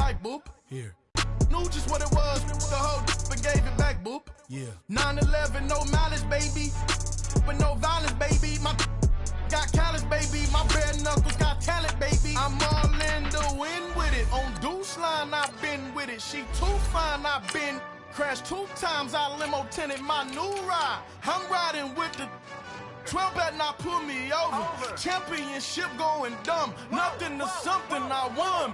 right, boop. Here. Knew just what it was, the whole and gave it back, boop. Yeah. 9/11, no malice, baby. But no violence, baby. My got callous, baby. My bare knuckles got talent, baby. I'm all in the wind with it. On Deuce line, I've been with it. She too fine, I've been crashed 2 times. I limo tinted my new ride. I'm riding with the 12 better not pull me over. Championship going dumb. Nothing to something I won.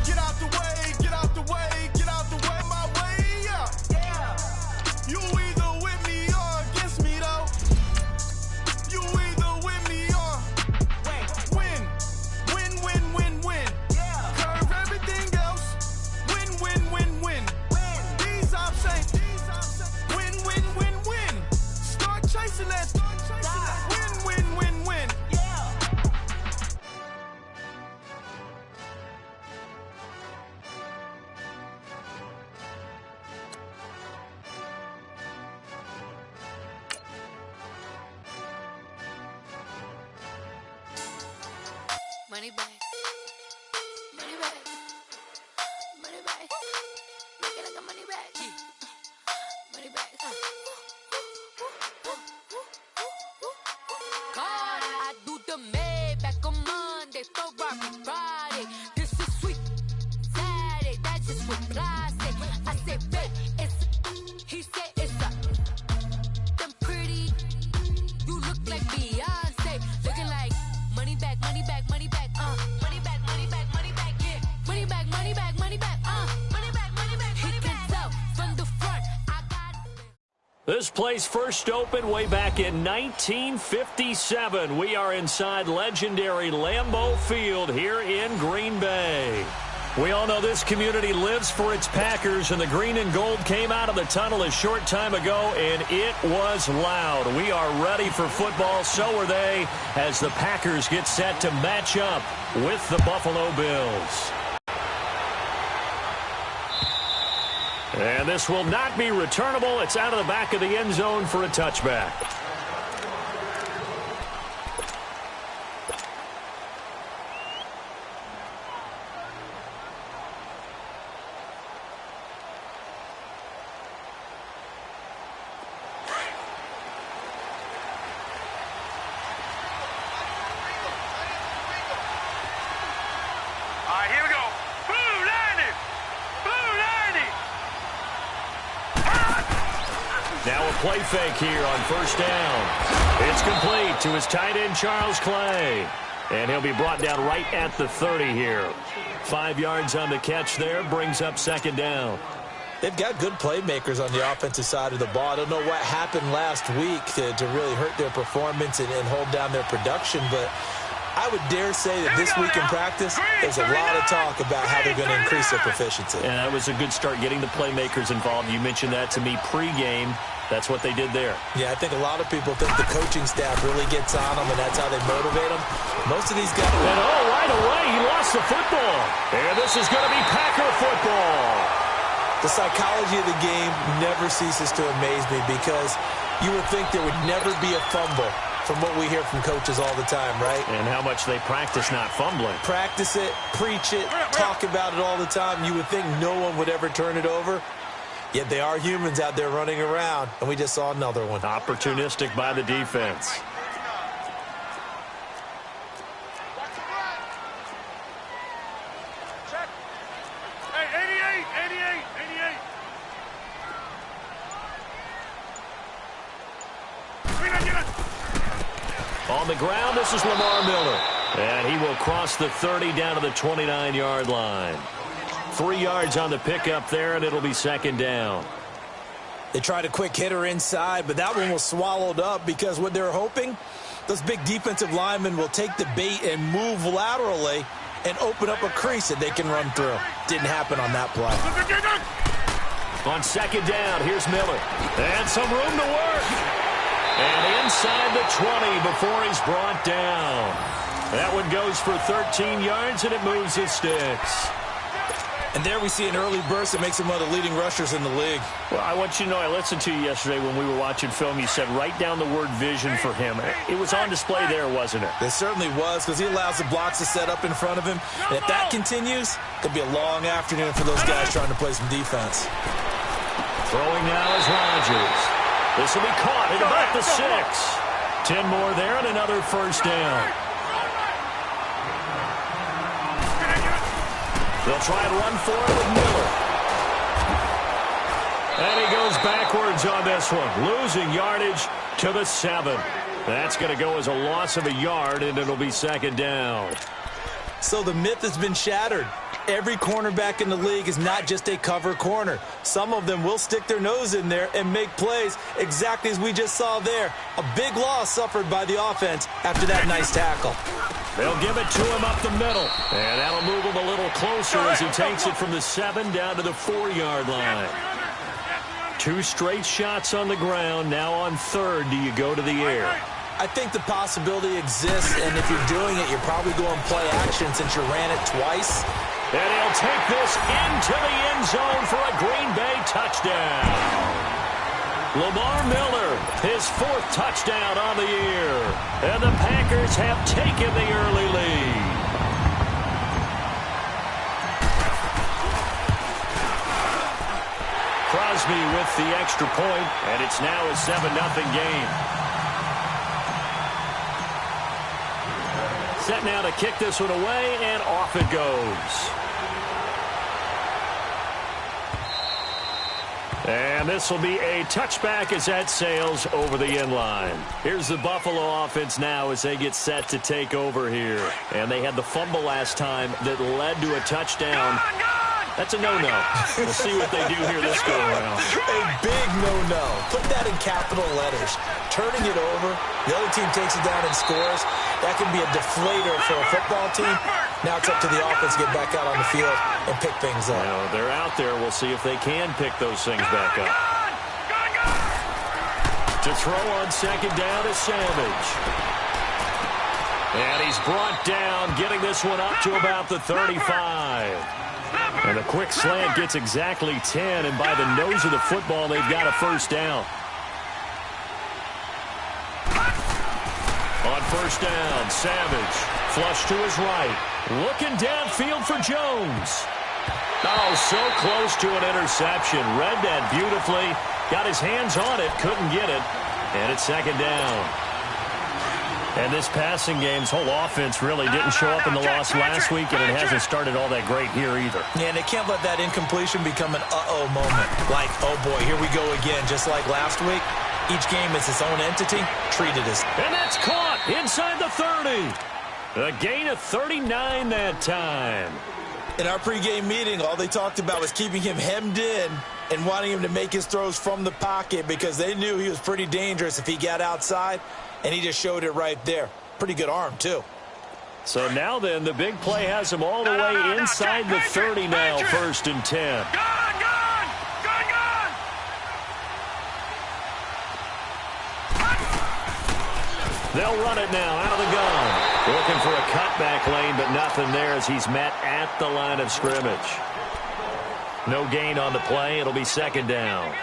Get out the way, get out the way, get out the way, my way up. Yeah. You either with me or against me, though. You either with me or win. Win, win, win, win. Yeah. Curve everything else. Win, win, win, win. These options. Win, win, win, win. Start chasing that. Win, win, win, win. Yeah. Money back. Money back. Money back. Make it like a money back. Money back. God, I do the Maybach on Monday, Ferrari Friday. This is sweet Saturday, that's just what I say. I say, babe, it's, he said it's a, them pretty, you look like Beyonce, looking like money back, money back, money back, money back, money back, money back, yeah, money back, money back, money back, money back, money back, he can tell from the front, I got it. This place first opened way back in 1957. We are inside legendary Lambeau Field here in Green Bay. We all know this community lives for its Packers, and the green and gold came out of the tunnel a short time ago, and it was loud. We are ready for football, so are they, as the Packers get set to match up with the Buffalo Bills. And this will not be returnable. It's out of the back of the end zone for a touchback. All right, here we go. Blue 90! Blue 90! Now a play fake here on first down. It's complete to his tight end, Charles Clay. And he'll be brought down right at the 30 here. 5 yards on the catch there, brings up second down. They've got good playmakers on the offensive side of the ball. I don't know what happened last week to really hurt their performance and hold down their production, but I would dare say that this week in practice, there's a lot of talk about how they're going to increase their proficiency. And that was a good start, getting the playmakers involved. You mentioned that to me pregame. That's what they did there. Yeah, I think a lot of people think the coaching staff really gets on them, and that's how they motivate them. Most of these guys... And right away, he lost the football. And this is going to be Packer football. The psychology of the game never ceases to amaze me, because you would think there would never be a fumble from what we hear from coaches all the time, right? And how much they practice not fumbling. Practice it, preach it, talk about it all the time. You would think no one would ever turn it over. Yet they are humans out there running around, and we just saw another one. Opportunistic by the defense. Check. Hey, 88, 88, 88. On the ground, this is Lamar Miller. And he will cross the 30 down to the 29-yard line. 3 yards on the pickup there, and it'll be second down. They tried a quick hitter inside, but that one was swallowed up, because what they're hoping, those big defensive linemen will take the bait and move laterally and open up a crease that they can run through. Didn't happen on that play. On second down, here's Miller. And some room to work. And inside the 20 before he's brought down. That one goes for 13 yards, and it moves his sticks. And there we see an early burst that makes him one of the leading rushers in the league. Well, I want you to know, I listened to you yesterday when we were watching film. You said write down the word vision for him. It was on display there, wasn't it? It certainly was, because he allows the blocks to set up in front of him. And if that continues, it'll be a long afternoon for those guys trying to play some defense. Throwing now is Rodgers. This will be caught at about the 6. 10 more there and another first down. They'll try and run for it with Miller. And he goes backwards on this one, losing yardage to the 7. That's going to go as a loss of a yard, and it'll be second down. So the myth has been shattered. Every cornerback in the league is not just a cover corner. Some of them will stick their nose in there and make plays exactly as we just saw there. A big loss suffered by the offense after that nice tackle. They'll give it to him up the middle. And that'll move him a little closer as he takes it from the 7 down to the 4-yard line. 2 straight shots on the ground. Now on third, do you go to the air? I think the possibility exists, and if you're doing it, you're probably going play action since you ran it twice. And he'll take this into the end zone for a Green Bay touchdown. Lamar Miller, his 4th touchdown on the year. And the Packers have taken the early lead. Crosby with the extra point, and it's now a 7-0 game. Set now to kick this one away, and off it goes. And this will be a touchback as that sails over the end line. Here's the Buffalo offense now as they get set to take over here. And they had the fumble last time that led to a touchdown. That's a no-no. We'll see what they do here this go-around. A big no-no. Put that in capital letters. Turning it over, the other team takes it down and scores. That can be a deflator for a football team. Now it's up to the offense to get back out on the field and pick things up. Well, they're out there. We'll see if they can pick those things back up. To throw on second down is Savage. And he's brought down, getting this one up to about the 35. And a quick slant gets exactly 10, and by the nose of the football, they've got a first down. On first down, Savage, flush to his right. Looking downfield for Jones. Oh, so close to an interception. Read that beautifully. Got his hands on it, couldn't get it. And it's second down. And this passing game's whole offense really didn't show up in the loss last week, and it hasn't started all that great here either. Yeah, and they can't let that incompletion become an uh-oh moment. Like, oh boy, here we go again, just like last week. Each game is its own entity, treated as... And that's caught inside the 30. A gain of 39 that time. In our pregame meeting, all they talked about was keeping him hemmed in and wanting him to make his throws from the pocket because they knew he was pretty dangerous if he got outside, and he just showed it right there. Pretty good arm, too. So now then, the big play has him all the way inside the 30 now, 1st and 10. They'll run it now out of the gun. Looking for a cutback lane, but nothing there as he's met at the line of scrimmage. No gain on the play. It'll be second down.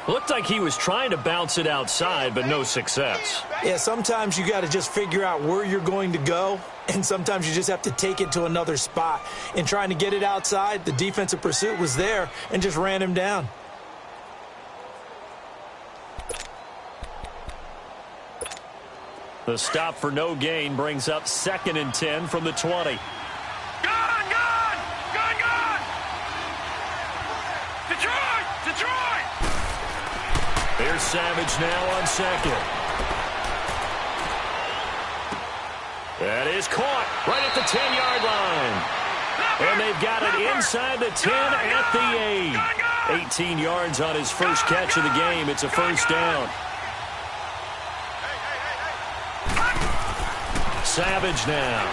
Looked like he was trying to bounce it outside, but no success. Yeah, sometimes you got to just figure out where you're going to go, and sometimes you just have to take it to another spot. In trying to get it outside, the defensive pursuit was there and just ran him down. The stop for no gain brings up 2nd and 10 from the 20. Here's Savage now on second. That is caught right at the 10-yard line. And they've got it inside the 10 at the 8. 18 yards on his first catch of the game. It's a first down. Savage now.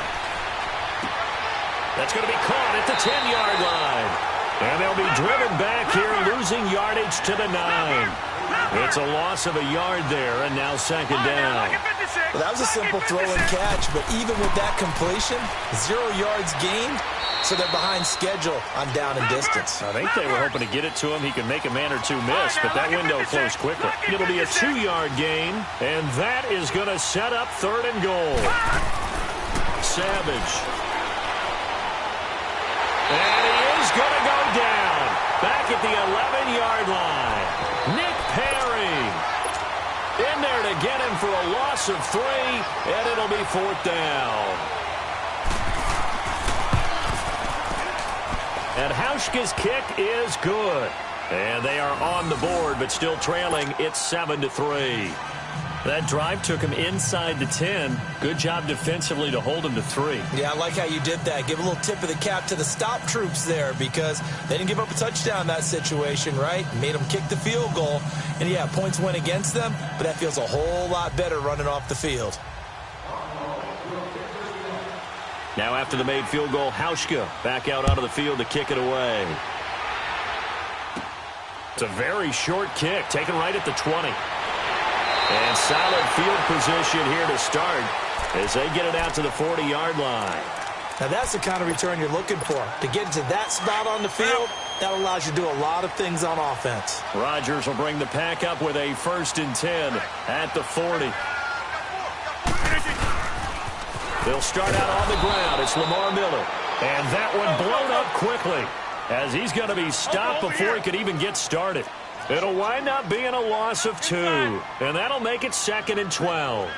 That's going to be caught at the 10-yard line. And they'll be driven back here, losing yardage to the 9. It's a loss of a yard there, and now second down. Well, that was a simple throw and catch, but even with that completion, 0 yards gained, so they're behind schedule on down and distance. I think they were hoping to get it to him. He could make a man or two miss, but that window closed quickly. It'll be a 2-yard gain, and that is going to set up 3rd and goal. Savage. And he is going to go down. Back at the 11-yard line. Nick Perry. In there to get him for a loss of 3, and it'll be 4th down. And Hauschka's kick is good. And they are on the board, but still trailing. It's 7-3. That drive took him inside the 10. Good job defensively to hold him to 3. Yeah, I like how you did that. Give a little tip of the cap to the stop troops there because they didn't give up a touchdown in that situation, right? Made them kick the field goal. And, yeah, points went against them, but that feels a whole lot better running off the field. Now after the made field goal, Hauschka back out onto the field to kick it away. It's a very short kick, taken right at the 20. And solid field position here to start as they get it out to the 40-yard line. Now that's the kind of return you're looking for. To get into that spot on the field, that allows you to do a lot of things on offense. Rodgers will bring the pack up with a 1st and 10 at the 40. They'll start out on the ground. It's Lamar Miller. And that one blown up quickly as he's going to be stopped before he could even get started. It'll wind up being a loss of 2, and that'll make it 2nd and 12.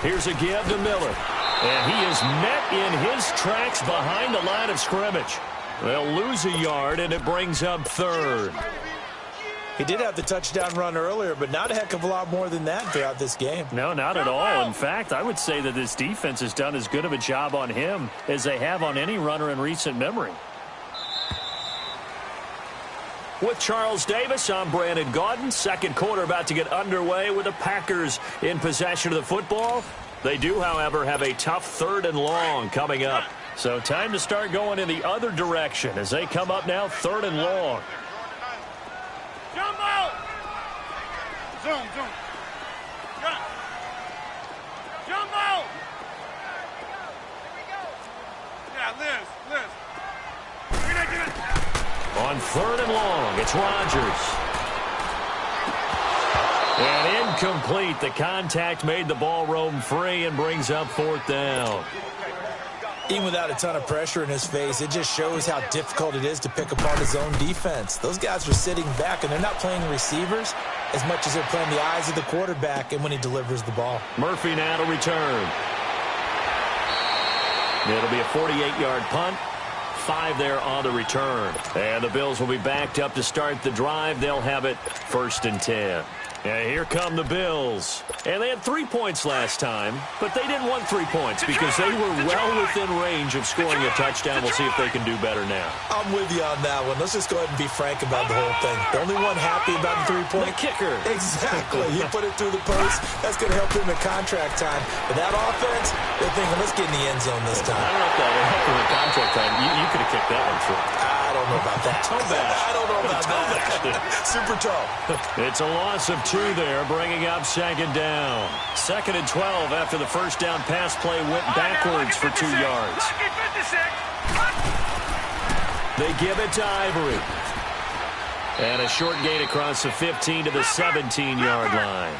Here's a give to Miller, and he is met in his tracks behind the line of scrimmage. They'll lose a yard, and it brings up 3rd. He did have the touchdown run earlier, but not a heck of a lot more than that throughout this game. No, not at all. In fact, I would say that this defense has done as good of a job on him as they have on any runner in recent memory. With Charles Davis, I'm Brandon Gaudin. Second quarter about to get underway with the Packers in possession of the football. They do, however, have a tough 3rd and long coming up. So time to start going in the other direction as they come up now 3rd and long. Jumbo! Zoom. Jumbo! Yeah, Liz. On 3rd and long, it's Rodgers. And incomplete. The contact made the ball roam free and brings up 4th down. Even without a ton of pressure in his face, it just shows how difficult it is to pick apart his own defense. Those guys are sitting back, and they're not playing receivers as much as they're playing the eyes of the quarterback and when he delivers the ball. Murphy now to return. It'll be a 48-yard punt. 5 there on the return. And the Bills will be backed up to start the drive. They'll have it 1st and 10. And here come the Bills. And they had 3 points last time, but they didn't want 3 points because they were well within range of scoring a touchdown. We'll see if they can do better now. I'm with you on that one. Let's just go ahead and be frank about the whole thing. The only one happy about the 3-point. The kicker. Exactly. He put it through the post. That's going to help him in contract time. But that offense, they're thinking, let's get in the end zone this time. I don't know if that will help him in contract time. You could have kicked that one through. I don't know about that. Toe bash. I don't know about that. Super tall. It's a loss of 2 there, bringing up 2nd down. 2nd and 12 after the first down pass play went backwards for 2 yards. They give it to Ivory. And a short gain across the 15 to the 17-yard line.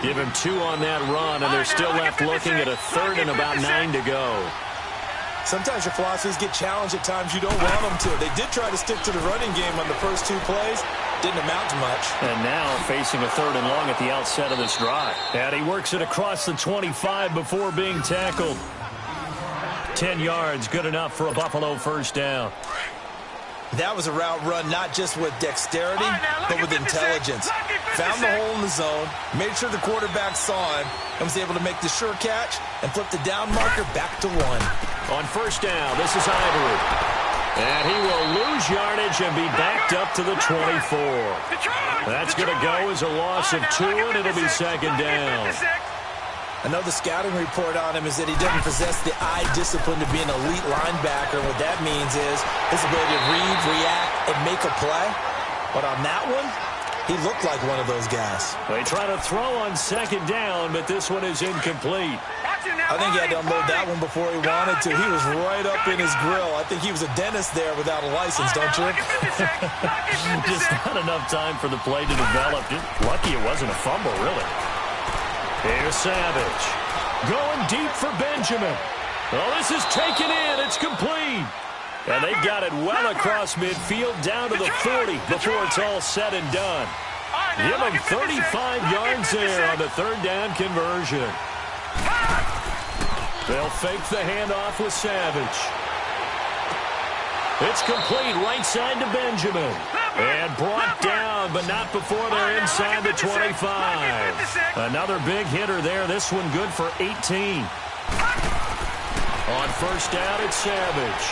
Give him 2 on that run, and they're still left looking at a 3rd and about 9 to go. Sometimes your philosophies get challenged at times you don't want them to. They did try to stick to the running game on the first 2 plays. Didn't amount to much. And now facing a 3rd and long at the outset of this drive. And he works it across the 25 before being tackled. 10 yards, good enough for a Buffalo 1st down. That was a route run not just with dexterity, but with intelligence. Found the hole in the zone, made sure the quarterback saw him, and was able to make the sure catch and flip the down marker back to 1. On 1st down, this is Ivory. And he will lose yardage and be backed up to the 24. That's going to go as a loss of 2, and it'll be 2nd down. I know the scouting report on him is that he doesn't possess the eye discipline to be an elite linebacker. What that means is his ability to read, react, and make a play. But on that one, He looked like one of those guys. They try to throw on second down, but this one is incomplete. I think he had to unload that one before he wanted to. He was right up in his grill. I think he was a dentist there without a license, don't you? Just not enough time for the play to develop. Just lucky it wasn't a fumble, really. Here's Savage. Going deep for Benjamin. Oh, this is taken in. It's complete. And they got it well across midfield down to the 40 before it's all said and done. Give them 35 yards there on the third down conversion. They'll fake the handoff with Savage. It's complete right side to Benjamin. And brought down, but not before they're inside the 25. Another big hitter there. This one good for 18. On first down, it's Savage.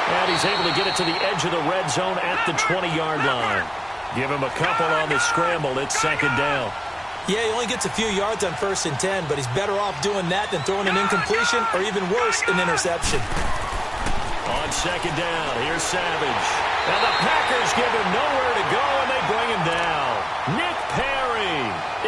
And he's able to get it to the edge of the red zone at the 20-yard line. Give him a couple on the scramble. It's second down. Yeah, he only gets a few yards on 1st and 10, but he's better off doing that than throwing an incompletion or even worse, an interception. On second down, here's Savage. And the Packers give him nowhere to go, and they bring him down. Nick Perry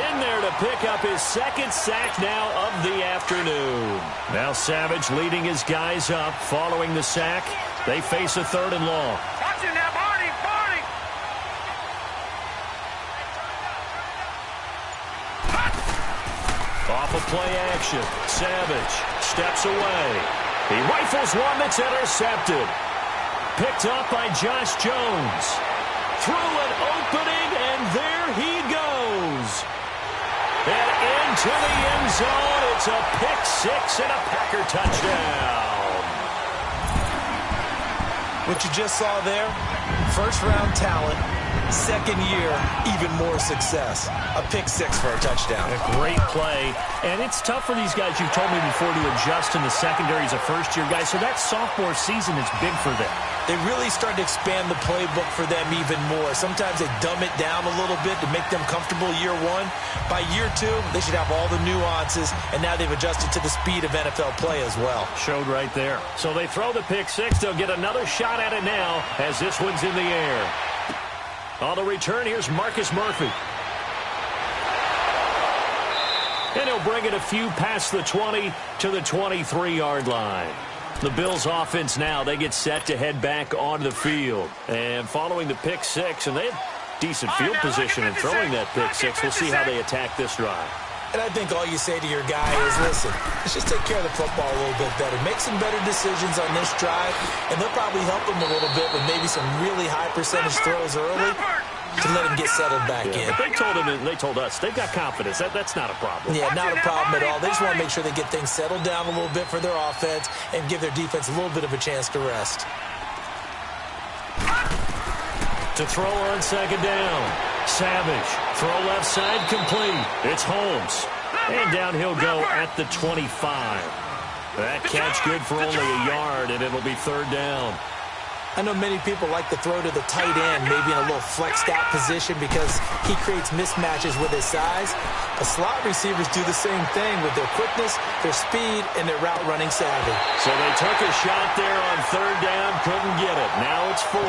in there to pick up his second sack now of the afternoon. Now Savage leading his guys up following the sack. They face a 3rd and long. Watch it now, Barney, Barney. Off of play action, Savage steps away. He rifles one that's intercepted. Picked up by Josh Jones. Through an opening, and there he goes. And into the end zone. It's a pick six and a Packer touchdown. What you just saw there, first-round talent, second year, even more success. A pick six for a touchdown. A great play. And it's tough for these guys, you've told me before, to adjust in the secondary as a first-year guy. So that sophomore season is big for them. They really start to expand the playbook for them even more. Sometimes they dumb it down a little bit to make them comfortable year one. By year two, they should have all the nuances, and now they've adjusted to the speed of NFL play as well. Showed right there. So they throw the pick six. They'll get another shot at it now as this one's in the air. On the return, here's Marcus Murphy. And he'll bring it a few past the 20 to the 23-yard line. The Bills offense now, they get set to head back onto the field. And following the pick six, and they have decent field position in throwing that pick six. We'll see how they attack this drive. And I think all you say to your guy is, listen, let's just take care of the football a little bit better. Make some better decisions on this drive, and they'll probably help him a little bit with maybe some really high percentage throws early to let him get settled back in. But they told us they've got confidence. That's not a problem. Yeah, not a problem at all. They just want to make sure they get things settled down a little bit for their offense and give their defense a little bit of a chance to rest. To throw on second down. Savage. Throw left side complete. It's Holmes. And down he'll go at the 25. That catch good for only a yard, and it'll be third down. I know many people like to throw to the tight end, maybe in a little flexed out position because he creates mismatches with his size. But slot receivers do the same thing with their quickness, their speed, and their route running savvy. So they took a shot there on third down, couldn't get it. Now it's 4.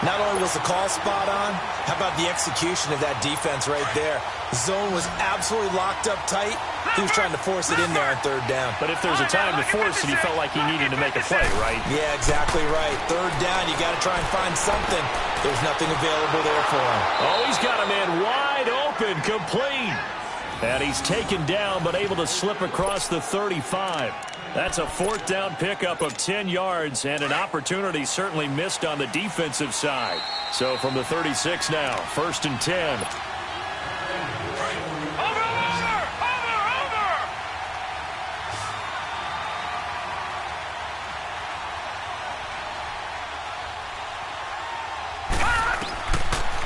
Not only was the call spot on, how about the execution of that defense right there? The zone was absolutely locked up tight. He was trying to force it in there on third down. But if there's a time to force it, he felt like he needed to make a play, right? Yeah, exactly right. Third down, you got to try and find something. There's nothing available there for him. Oh, he's got a man wide open, complete. And he's taken down, but able to slip across the 35. That's a fourth down pickup of 10 yards, and an opportunity certainly missed on the defensive side. So from the 36 now, 1st and 10.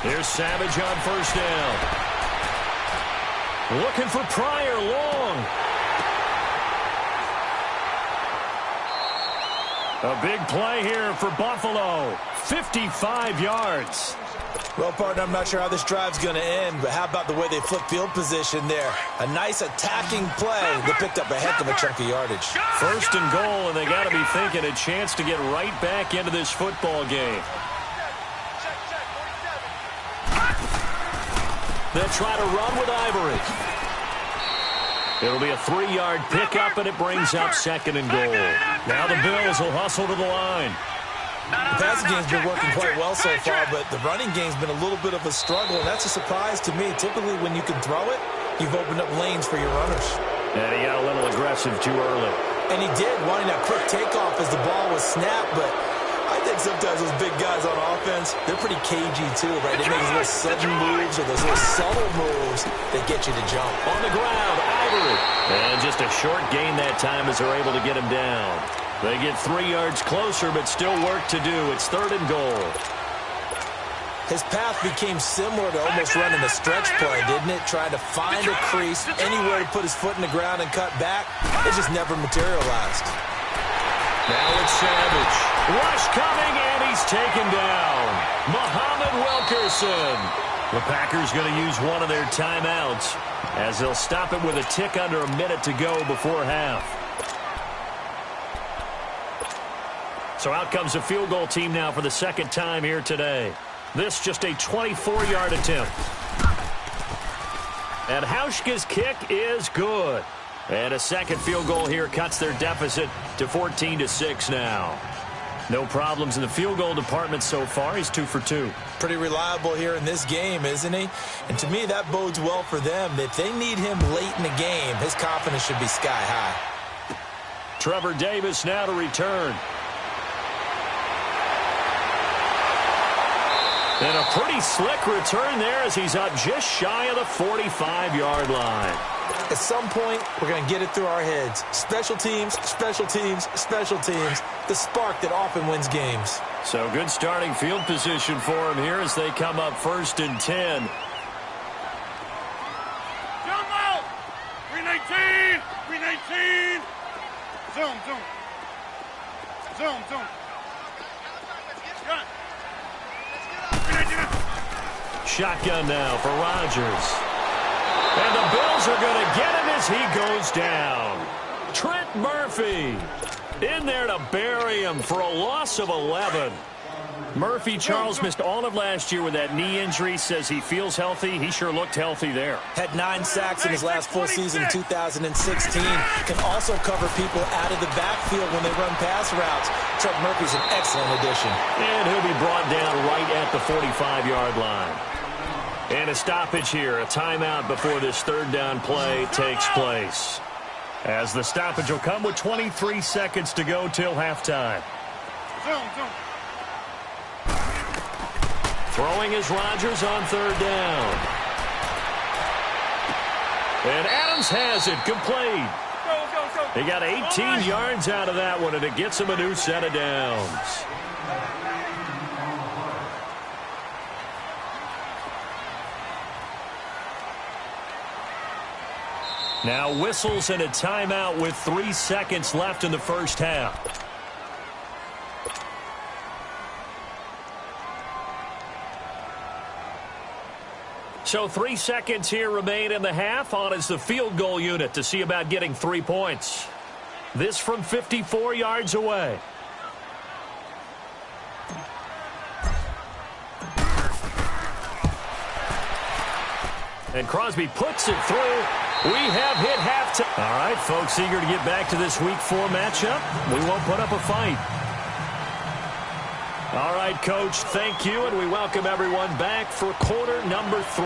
Here's Savage on first down. Looking for Pryor long. A big play here for Buffalo. 55 yards. Well, partner, I'm not sure how this drive's going to end, but how about the way they flip field position there? A nice attacking play. They picked up a heck of a chunk of yardage. 1st and goal, and they got to be thinking a chance to get right back into this football game. They'll try to run with Ivory. It'll be a 3-yard pickup, and it brings up 2nd and goal. Now the Bills will hustle to the line. The passing game's been working quite well so far, but the running game's been a little bit of a struggle, and that's a surprise to me. Typically, when you can throw it, you've opened up lanes for your runners. And he got a little aggressive too early. And he did, wanting that quick takeoff as the ball was snapped, but I think sometimes those big guys on offense, they're pretty cagey too, right? They make those little sudden moves or those little subtle moves that get you to jump. On the ground, Ivory. And just a short gain that time as they're able to get him down. They get 3 yards closer, but still work to do. It's 3rd and goal. His path became similar to almost running a stretch play, didn't it? Trying to find a crease, anywhere to put his foot in the ground and cut back. It just never materialized. Now it's Savage. Rush coming, and he's taken down. Muhammad Wilkerson. The Packers going to use one of their timeouts as they'll stop it with a tick under a minute to go before half. So out comes a field goal team now for the 2nd time here today. This just a 24-yard attempt. And Hauschka's kick is good. And a 2nd field goal here cuts their deficit to 14-6 now. No problems in the field goal department so far. He's 2 for 2. Pretty reliable here in this game, isn't he? And to me, that bodes well for them. If they need him late in the game, his confidence should be sky high. Trevor Davis now to return. And a pretty slick return there as he's up just shy of the 45-yard line. At some point, we're going to get it through our heads. Special teams, special teams, special teams. The spark that often wins games. So good starting field position for him here as they come up 1st and 10. Jump out! 319! 319! Zoom, zoom. Zoom, zoom. Run. Shotgun now for Rodgers. And the Bills are going to get him as he goes down. Trent Murphy in there to bury him for a loss of 11. Murphy, Charles, missed all of last year with that knee injury. Says he feels healthy. He sure looked healthy there. Had 9 sacks in his last full season in 2016. Can also cover people out of the backfield when they run pass routes. Trent Murphy's an excellent addition. And he'll be brought down right at the 45-yard line. And a stoppage here, a timeout before this 3rd down play takes place. As the stoppage will come with 23 seconds to go till halftime. Throwing is Rodgers on 3rd down. And Adams has it, complete. He got 18 yards out of that one, and it gets him a new set of downs. Now whistles and a timeout with 3 seconds left in the first half. So 3 seconds here remain in the half. On is the field goal unit to see about getting 3 points. This from 54 yards away. And Crosby puts it through. We have hit halftime. All right, folks, eager to get back to this Week 4 matchup. We won't put up a fight. All right, Coach, thank you, and we welcome everyone back for quarter number 3.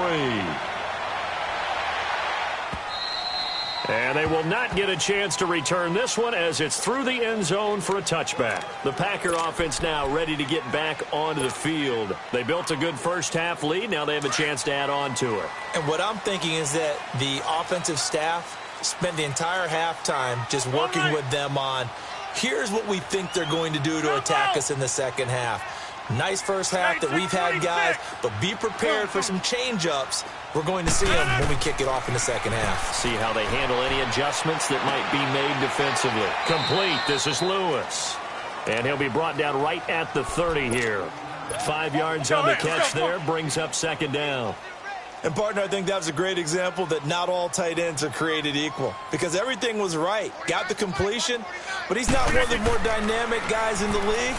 And they will not get a chance to return this one as it's through the end zone for a touchback. The Packer offense now ready to get back onto the field. They built a good first half lead. Now they have a chance to add on to it. And what I'm thinking is that the offensive staff spent the entire halftime just working with them on, here's what we think they're going to do to attack us in the second half. Nice first half that we've had, guys, but be prepared for some change-ups. We're going to see them when we kick it off in the second half. See how they handle any adjustments that might be made defensively. Complete. This is Lewis. And he'll be brought down right at the 30 here. 5 yards on the catch there. Brings up 2nd down. And, partner, I think that was a great example that not all tight ends are created equal. Because everything was right. Got the completion, but he's not one of the more dynamic guys in the league.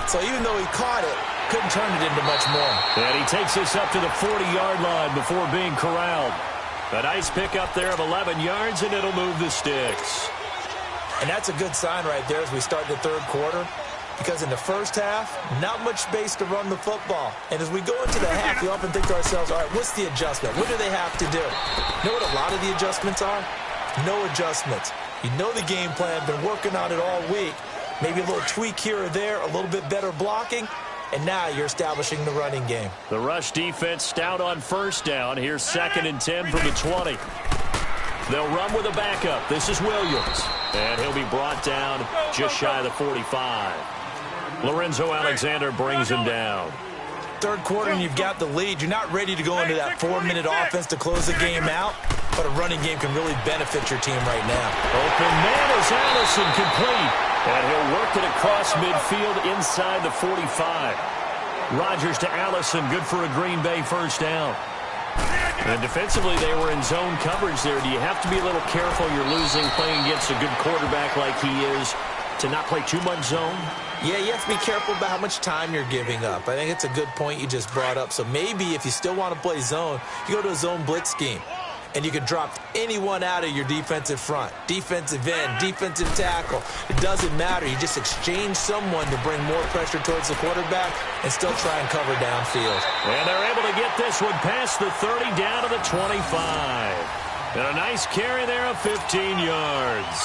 So even though he caught it, Couldn't turn it into much more. And he takes this up to the 40-yard line before being corralled. A nice pickup there of 11 yards, and it'll move the sticks. And that's a good sign right there as we start the third quarter. Because in the first half, not much space to run the football. And as we go into the half, we often think to ourselves, all right, what's the adjustment? What do they have to do? You know what a lot of the adjustments are? No adjustments. You know the game plan, been working on it all week. Maybe a little tweak here or there, a little bit better blocking, and now you're establishing the running game. The rush defense stout on first down. Here's 2nd and 10 from the 20. They'll run with a backup. This is Williams. And he'll be brought down just shy of the 45. Lorenzo Alexander brings him down. Third quarter and you've got the lead. You're not ready to go into that 4-minute offense to close the game out, but a running game can really benefit your team right now. Open man is Allison, complete. And he'll work it across midfield inside the 45. Rodgers to Allison, good for a Green Bay first down. And defensively, they were in zone coverage there. Do you have to be a little careful? You're losing playing against a good quarterback like he is to not play too much zone? Yeah, you have to be careful about how much time you're giving up. I think it's a good point you just brought up. So maybe if you still want to play zone, you go to a zone blitz scheme. And you can drop anyone out of your defensive front. Defensive end, defensive tackle. It doesn't matter. You just exchange someone to bring more pressure towards the quarterback and still try and cover downfield. And they're able to get this one past the 30 down to the 25. And a nice carry there of 15 yards.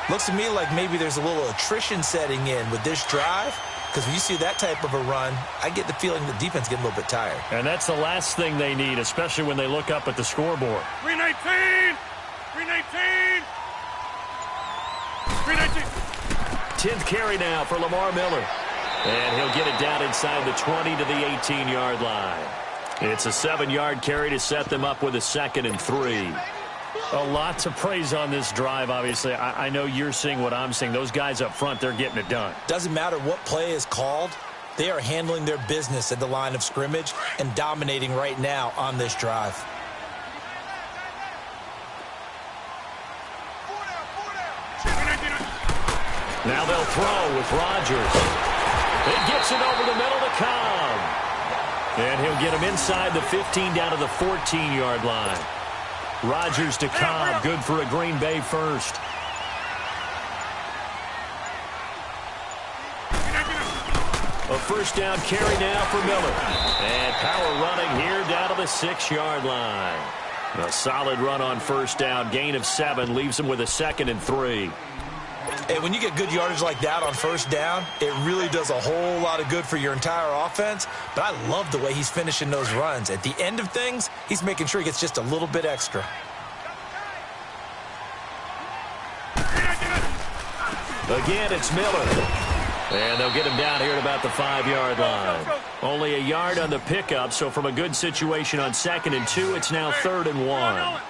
Looks to me like maybe there's a little attrition setting in with this drive. Because when you see that type of a run, I get the feeling the defense getting a little bit tired. And that's the last thing they need, especially when they look up at the scoreboard. 319! 319! 319! 10th carry now for Lamar Miller. And he'll get it down inside the 20 to the 18-yard line. It's a 7-yard carry to set them up with a 2nd and 3. A lot to praise on this drive, obviously. I know you're seeing what I'm seeing. Those guys up front, they're getting it done. Doesn't matter what play is called. They are handling their business at the line of scrimmage and dominating right now on this drive. Now they'll throw with Rodgers. It gets it over the middle to Cobb. And he'll get him inside the 15 down to the 14-yard line. Rodgers to Cobb, good for a Green Bay first. A first down carry now for Miller. And power running here down to the 6-yard line. A solid run on first down, gain of 7, leaves him with a 2nd and 3. And when you get good yardage like that on first down, it really does a whole lot of good for your entire offense. But I love the way he's finishing those runs. At the end of things, he's making sure he gets just a little bit extra. Again, it's Miller. And they'll get him down here at about the 5-yard line. Only a yard on the pickup, so from a good situation on 2nd and 2, it's now 3rd and 1.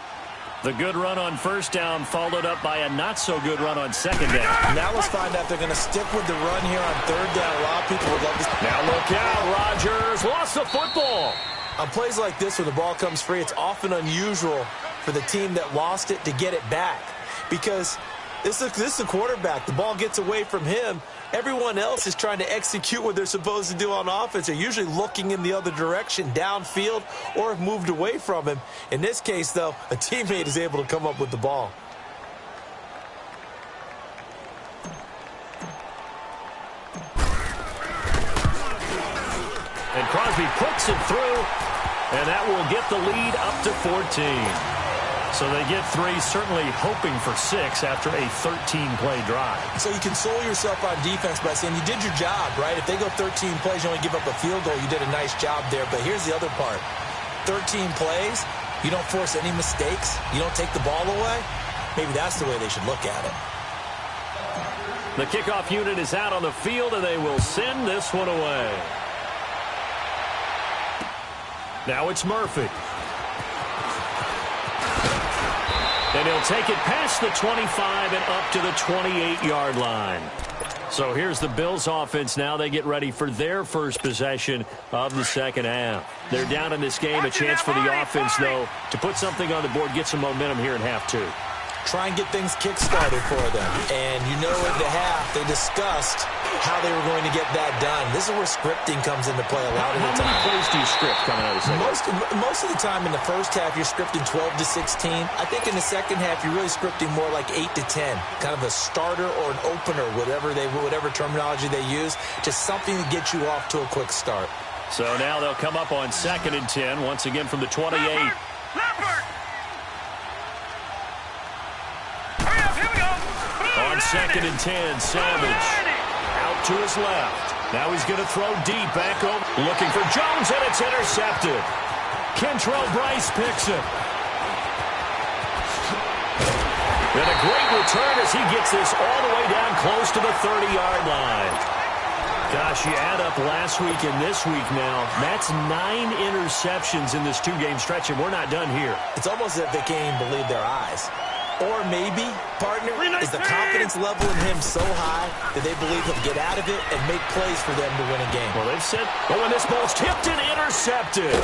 The good run on first down followed up by a not-so-good run on 2nd down. Now let's find out if they're going to stick with the run here on 3rd down. A lot of people would love this. Now look out, Rodgers lost the football. On plays like this where the ball comes free, it's often unusual for the team that lost it to get it back. Because this is a quarterback. The ball gets away from him. Everyone else is trying to execute what they're supposed to do on offense. They're usually looking in the other direction, downfield, or have moved away from him. In this case, though, a teammate is able to come up with the ball. And Crosby puts it through, and that will get the lead up to 14. So they get 3, certainly hoping for 6 after a 13-play drive. So you console yourself on defense by saying you did your job, right? If they go 13 plays, you only give up a field goal, you did a nice job there. But here's the other part. 13 plays, you don't force any mistakes, you don't take the ball away. Maybe that's the way they should look at it. The kickoff unit is out on the field, and they will send this one away. Now it's Murphy. And he'll take it past the 25 and up to the 28-yard line. So here's the Bills offense now. They get ready for their first possession of the second half. They're down in this game. A chance for the offense, though, to put something on the board, get some momentum here in half 2. try and get things kick-started for them. And you know in the half, they discussed how they were going to get that done. This is where scripting comes into play a lot of the time. How many plays do you script coming out of the second? Most of the time in the first half, you're scripting 12 to 16. I think in the second half, you're really scripting more like 8 to 10. Kind of a starter or an opener, whatever terminology they use. Just something to get you off to a quick start. So now they'll come up on 2nd and 10, once again from the 28. Leopard! Hurry up, here we go! On 2nd and 10, Savage out to his left. Now he's going to throw deep back over. Looking for Jones, and it's intercepted. Kentrell Bryce picks it. And a great return as he gets this all the way down close to the 30-yard line. Gosh, you add up last week and this week now. That's 9 interceptions in this 2-game stretch, and we're not done here. It's almost as if they can't even believe their eyes. Or maybe, partner, is the confidence level in him so high that they believe he'll get out of it and make plays for them to win a game. Well, they've said, when this ball's tipped and intercepted.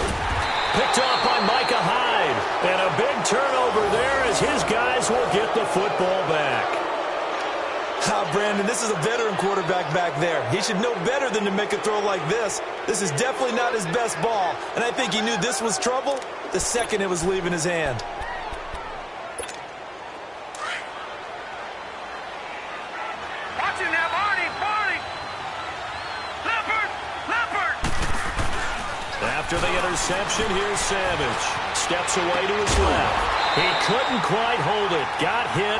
Picked off by Micah Hyde. And a big turnover there as his guys will get the football back. Brandon, this is a veteran quarterback back there. He should know better than to make a throw like this. This is definitely not his best ball, and I think he knew this was trouble the second it was leaving his hand. Watch him now, Barney! Leopard! After the interception, here's Savage. Steps away to his left. He couldn't quite hold it. Got hit.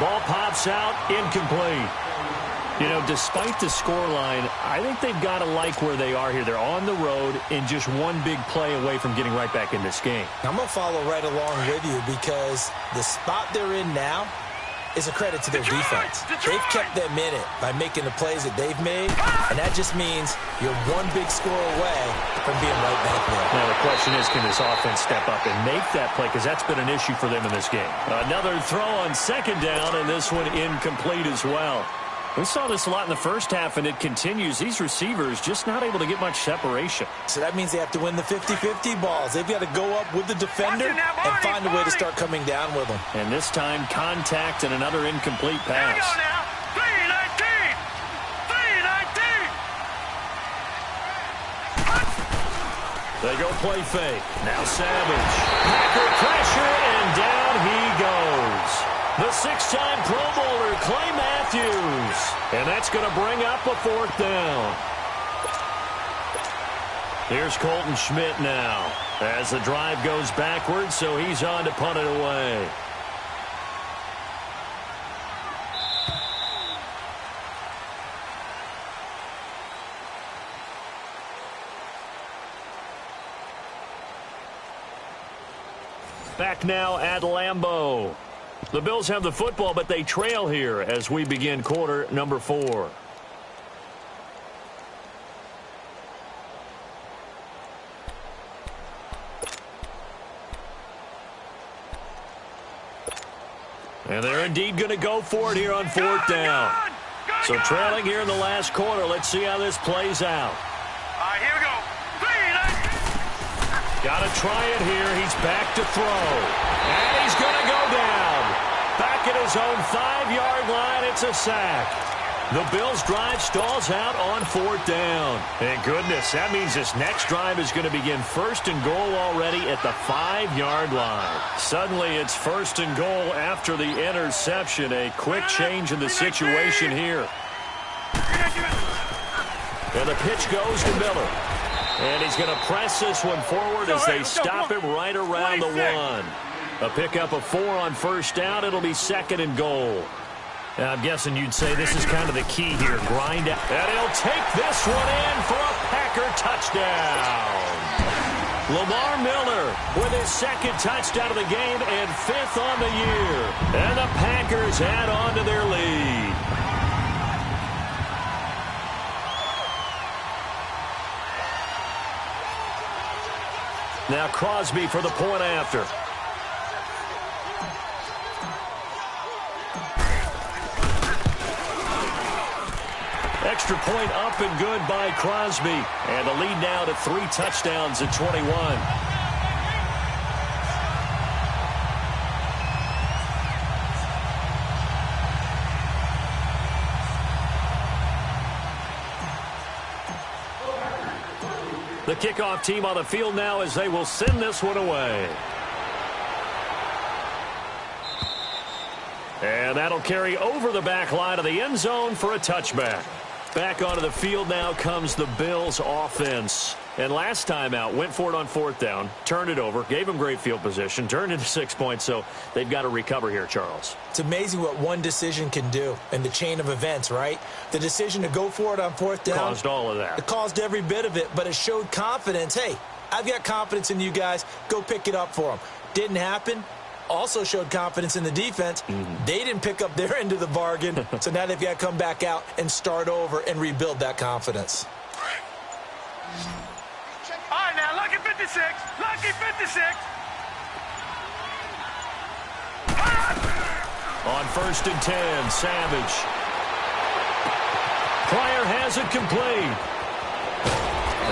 Ball pops out, incomplete. You know, despite the scoreline, I think they've got to like where they are here. They're on the road and just one big play away from getting right back in this game. I'm going to follow right along with you because the spot they're in now is a credit to their defense. They've kept them in it by making the plays that they've made, and that just means you're one big score away from being right back there. Now the question is, can this offense step up and make that play? Because that's been an issue for them in this game. Another throw on 2nd down, and this one incomplete as well. We saw this a lot in the first half, and it continues. These receivers just not able to get much separation. So that means they have to win the 50-50 balls. They've got to go up with the defender and find a way to start coming down with them. And this time, contact and another incomplete Here we pass. go now! 3-19! They go play fake. Now Savage. Packer pressure, and down he goes. The 6-time Pro Bowler, Clay Matthews. And that's going to bring up a 4th down. Here's Colton Schmidt now as the drive goes backwards, so he's on to punt it away. Back now at Lambeau. The Bills have the football, but they trail here as we begin quarter number 4. And they're indeed going to go for it here on 4th down. So trailing here in the last quarter. Let's see how this plays out. All right, here we go. 3-19! Got to try it here. He's back to throw. And he's going to go down. Back at his own 5-yard line, it's a sack. The Bills' drive stalls out on 4th down. And goodness, that means this next drive is going to begin 1st and goal already at the 5-yard line. Suddenly, it's 1st and goal after the interception. A quick change in the situation here. And the pitch goes to Miller. And he's going to press this one forward as they stop him right around the 1. A pickup of 4 on 1st down. It'll be 2nd and goal. Now, I'm guessing you'd say this is kind of the key here. Grind out. And he'll take this one in for a Packer touchdown. Lamar Miller with his 2nd touchdown of the game and 5th on the year. And the Packers add on to their lead. Now Crosby for the point after. Extra point up and good by Crosby. And the lead now to 3 touchdowns at 21. The kickoff team on the field now as they will send this one away. And that'll carry over the back line of the end zone for a touchback. Back onto the field now comes the Bills offense. And last time out, went for it on 4th down, turned it over, gave them great field position, turned into 6 points, so they've got to recover here, Charles. It's amazing what one decision can do in the chain of events, right? The decision to go for it on 4th down. Caused all of that. It caused every bit of it, but it showed confidence. Hey, I've got confidence in you guys. Go pick it up for them. Didn't happen. Also showed confidence in the defense. They didn't pick up their end of the bargain, so now they've got to come back out and start over and rebuild that confidence. All right, now, lucky 56. Lucky 56. On 1st and 10, Savage. Pryor has it complete.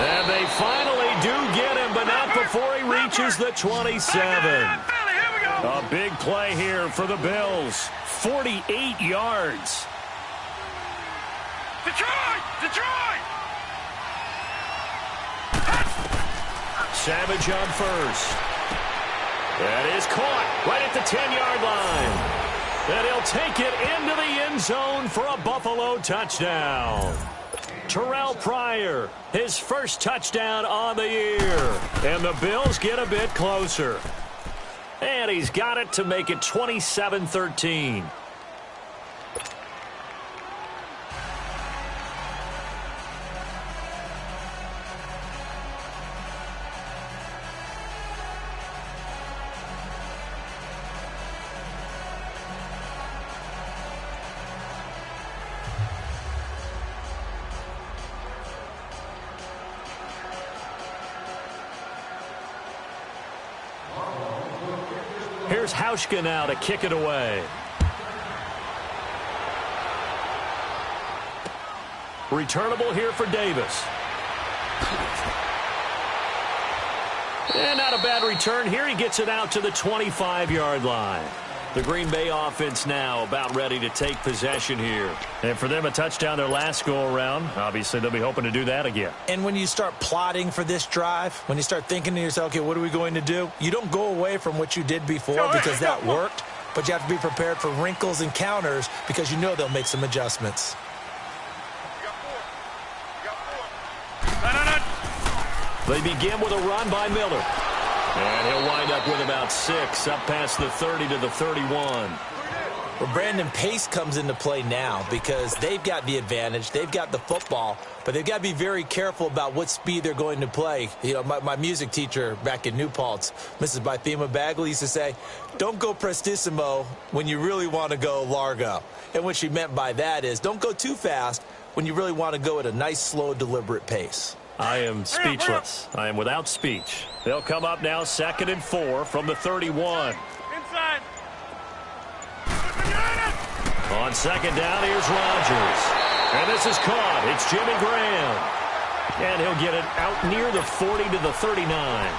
And they finally do get him, but not before he reaches the 27. A big play here for the Bills. 48 yards. Detroit! Detroit! Savage on 1st. That is caught right at the 10-yard line. And he'll take it into the end zone for a Buffalo touchdown. Terrell Pryor, his first touchdown on the year. And the Bills get a bit closer. And he's got it to make it 27-13. Here's Hauschka now to kick it away. Returnable here for Davis. And not a bad return here. He gets it out to the 25-yard line. The Green Bay offense now about ready to take possession here. And for them, a touchdown their last go-around. Obviously, they'll be hoping to do that again. And when you start plotting for this drive, when you start thinking to yourself, okay, what are we going to do? You don't go away from what you did before because that worked, but you have to be prepared for wrinkles and counters because you know they'll make some adjustments. They begin with a run by Miller. And he'll wind up with about 6, up past the 30 to the 31. Well, Brandon, pace comes into play now because they've got the advantage. They've got the football, but they've got to be very careful about what speed they're going to play. You know, my music teacher back in New Paltz, Mrs. Bythema Bagley, used to say, don't go prestissimo when you really want to go largo. And what she meant by that is don't go too fast when you really want to go at a nice, slow, deliberate pace. I am speechless. I am without speech. They'll come up now 2nd and 4 from the 31. Inside. On 2nd down, here's Rodgers. And this is caught. It's Jimmy Graham. And he'll get it out near the 40 to the 39.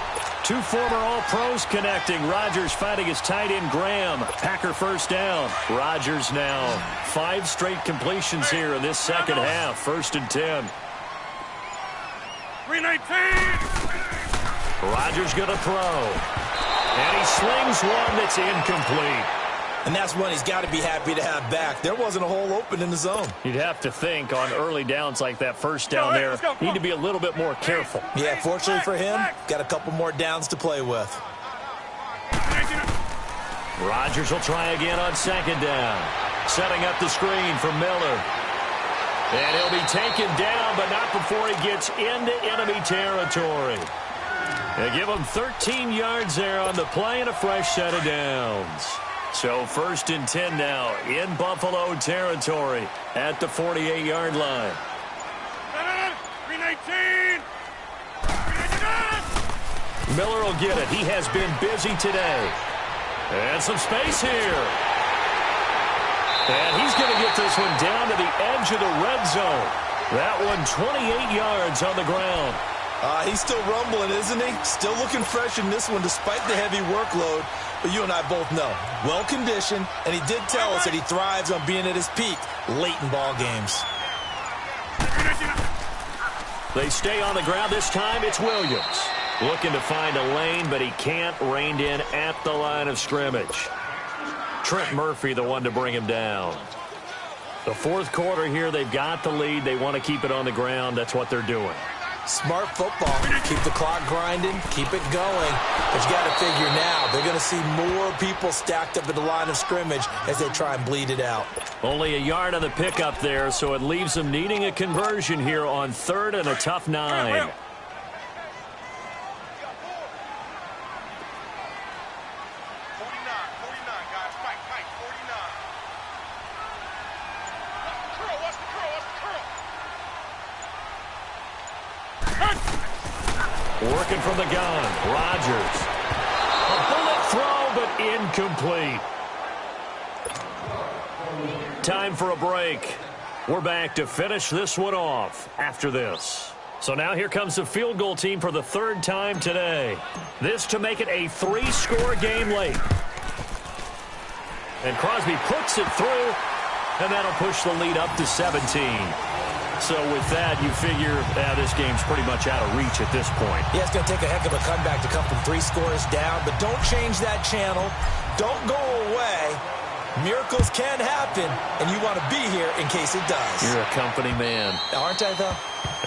2 former All-Pros connecting. Rodgers fighting his tight end Graham. Packer first down. Rodgers now 5 straight completions here in this second half. 1st and 10. 319. Rodgers going to throw. And he slings one that's incomplete. And that's one he's got to be happy to have back. There wasn't a hole open in the zone. You'd have to think on early downs like that first down there, need to be a little bit more careful. Yeah, fortunately for him, got a couple more downs to play with. Rodgers will try again on 2nd down. Setting up the screen for Miller. And he'll be taken down, but not before he gets into enemy territory. They give him 13 yards there on the play and a fresh set of downs. So 1st and 10 now in Buffalo territory at the 48-yard line. 319. Miller will get it. He has been busy today. And some space here. And he's going to get this one down to the edge of the red zone. That one 28 yards on the ground. He's still rumbling, isn't he? Still looking fresh in this one despite the heavy workload. But you and I both know, well-conditioned, and he did tell us that he thrives on being at his peak late in ball games. They stay on the ground. This time it's Williams. Looking to find a lane, but he can't. Reined in at the line of scrimmage. Trent Murphy, the one to bring him down. The fourth quarter here, they've got the lead. They want to keep it on the ground. That's what they're doing. Smart football. Keep the clock grinding. Keep it going. But you got to figure now, they're going to see more people stacked up at the line of scrimmage as they try and bleed it out. Only a yard on the pickup there, so it leaves them needing a conversion here on 3rd and a tough 9. Working from the gun, Rodgers. A bullet throw, but incomplete. Time for a break. We're back to finish this one off after this. So now here comes the field goal team for the 3rd time today. This to make it a 3-score game late. And Crosby puts it through, and that'll push the lead up to 17. So with that, you figure this game's pretty much out of reach at this point. Yeah, it's going to take a heck of a comeback to come from 3 scores down, but don't change that channel. Don't go away. Miracles can happen, and you want to be here in case it does. You're a company man. Aren't I, though?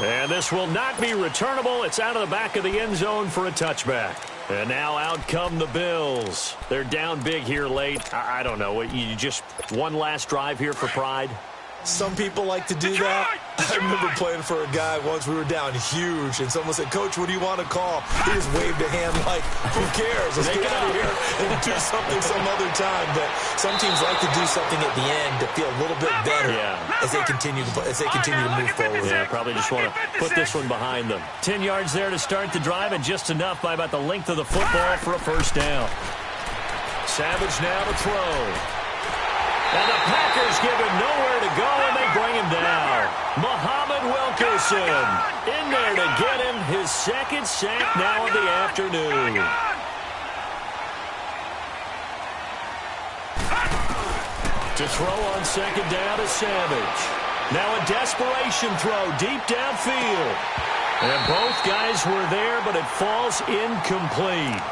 And this will not be returnable. It's out of the back of the end zone for a touchback. And now out come the Bills. They're down big here late. I don't know. You just one last drive here for pride? Some people like to do that. I remember playing for a guy once. We were down huge, and someone said, "Coach, what do you want to call?" He just waved a hand like, "Who cares? Let's get out of here and do something some other time." But some teams like to do something at the end to feel a little bit better as they continue to move forward. Yeah, probably just want to put this one behind them. 10 yards there to start the drive, and just enough by about the length of the football for a first down. Savage now to throw. And the Packers give him nowhere to go, and they bring him down. Muhammad Wilkerson in there to get him his 2nd sack now of the afternoon. To throw on 2nd down is Savage. Now a desperation throw deep downfield. And both guys were there, but it falls incomplete.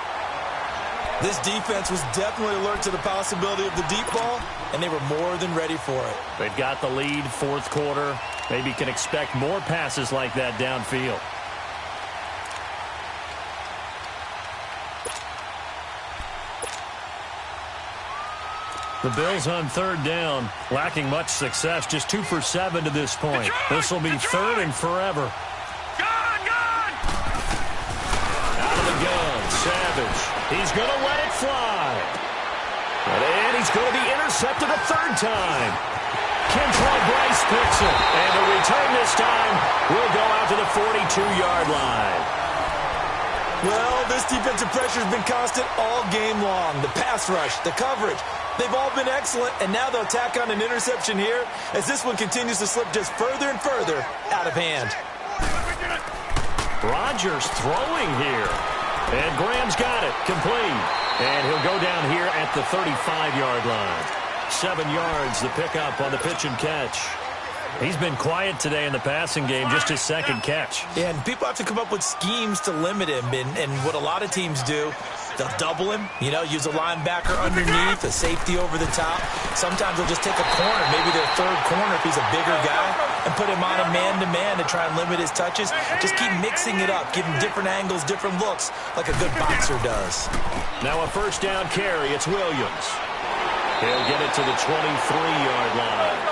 This defense was definitely alert to the possibility of the deep ball, and they were more than ready for it. They've got the lead, 4th quarter. Maybe can expect more passes like that downfield. The Bills on 3rd down, lacking much success, just 2 for 7 to this point. This will be 3rd and forever. Out of the gun, Savage. He's going to let it fly. And he's going to be intercepted a 3rd time. Kentrell Bryce picks it. And the return this time will go out to the 42-yard line. Well, this defensive pressure has been constant all game long. The pass rush, the coverage, they've all been excellent. And now they'll tack on an interception here as this one continues to slip just further and further out of hand. Rodgers throwing here. And Graham's got it, complete. And he'll go down here at the 35-yard line. 7 yards, the pickup on the pitch and catch. He's been quiet today in the passing game, just his 2nd catch. Yeah, and people have to come up with schemes to limit him. And what a lot of teams do, they'll double him, use a linebacker underneath, a safety over the top. Sometimes they'll just take a corner, maybe their 3rd corner if he's a bigger guy, and put him on a man-to-man to try and limit his touches. Just keep mixing it up, give him different angles, different looks, like a good boxer does. Now a 1st down carry, it's Williams. He'll get it to the 23-yard line.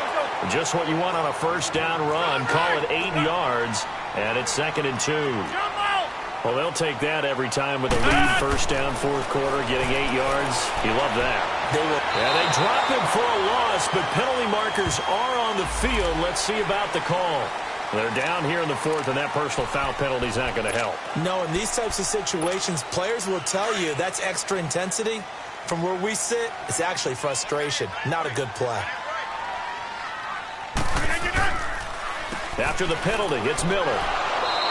Just what you want on a 1st down run. Call it 8 yards, and it's 2nd and 2. Well, they'll take that every time with a lead. 1st down, 4th quarter, getting 8 yards. You love that. They will. Yeah, they drop him for a loss, but penalty markers are on the field. Let's see about the call. They're down here in the 4th, and that personal foul penalty is not going to help. No, in these types of situations, players will tell you that's extra intensity. From where we sit, it's actually frustration. Not a good play. After the penalty, it's Miller.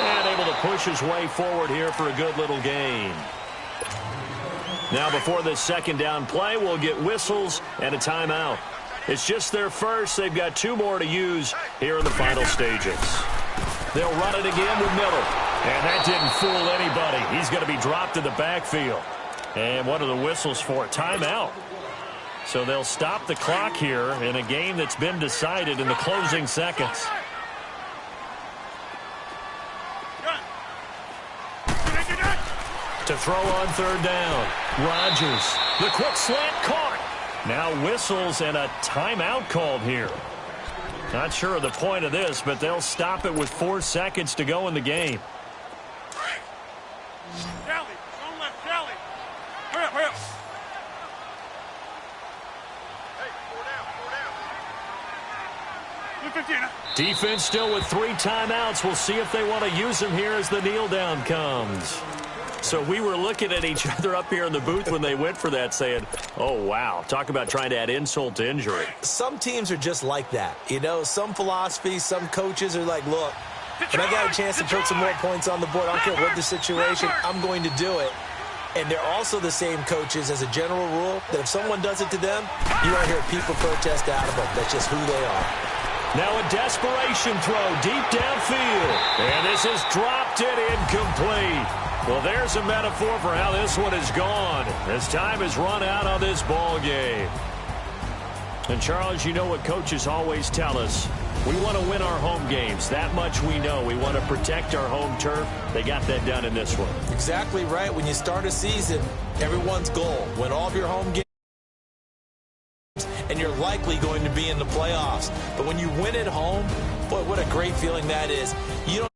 And able to push his way forward here for a good little gain. Now before this 2nd down play, we'll get whistles and a timeout. It's just their first. They've got 2 more to use here in the final stages. They'll run it again with Miller. And that didn't fool anybody. He's going to be dropped in the backfield. And what are the whistles for? Timeout. So they'll stop the clock here in a game that's been decided in the closing seconds. To throw on third down. Rodgers. The quick slant caught. Now whistles and a timeout called here. Not sure of the point of this, but they'll stop it with 4 seconds to go in the game. Kelly, don't let Kelly. Hurry up, hurry up. Hey, 4 down. 15. Defense still with 3 timeouts. We'll see if they want to use them here as the kneel down comes. So we were looking at each other up here in the booth when they went for that saying, oh, wow, talk about trying to add insult to injury. Some teams are just like that. You know, some philosophies, some coaches are like, look, when I got a chance to put some more points on the board, I don't care what the situation, I'm going to do it. And they're also the same coaches as a general rule that if someone does it to them, you won't hear people protest out of them. That's just who they are. Now a desperation throw deep downfield. And this is dropped it incomplete. Well, there's a metaphor for how this one is gone. As time has run out on this ball game. And, Charles, you know what coaches always tell us. We want to win our home games. That much we know. We want to protect our home turf. They got that done in this one. Exactly right. When you start a season, everyone's goal, win all of your home games, and you're likely going to be in the playoffs. But when you win at home, boy, what a great feeling that is. You don't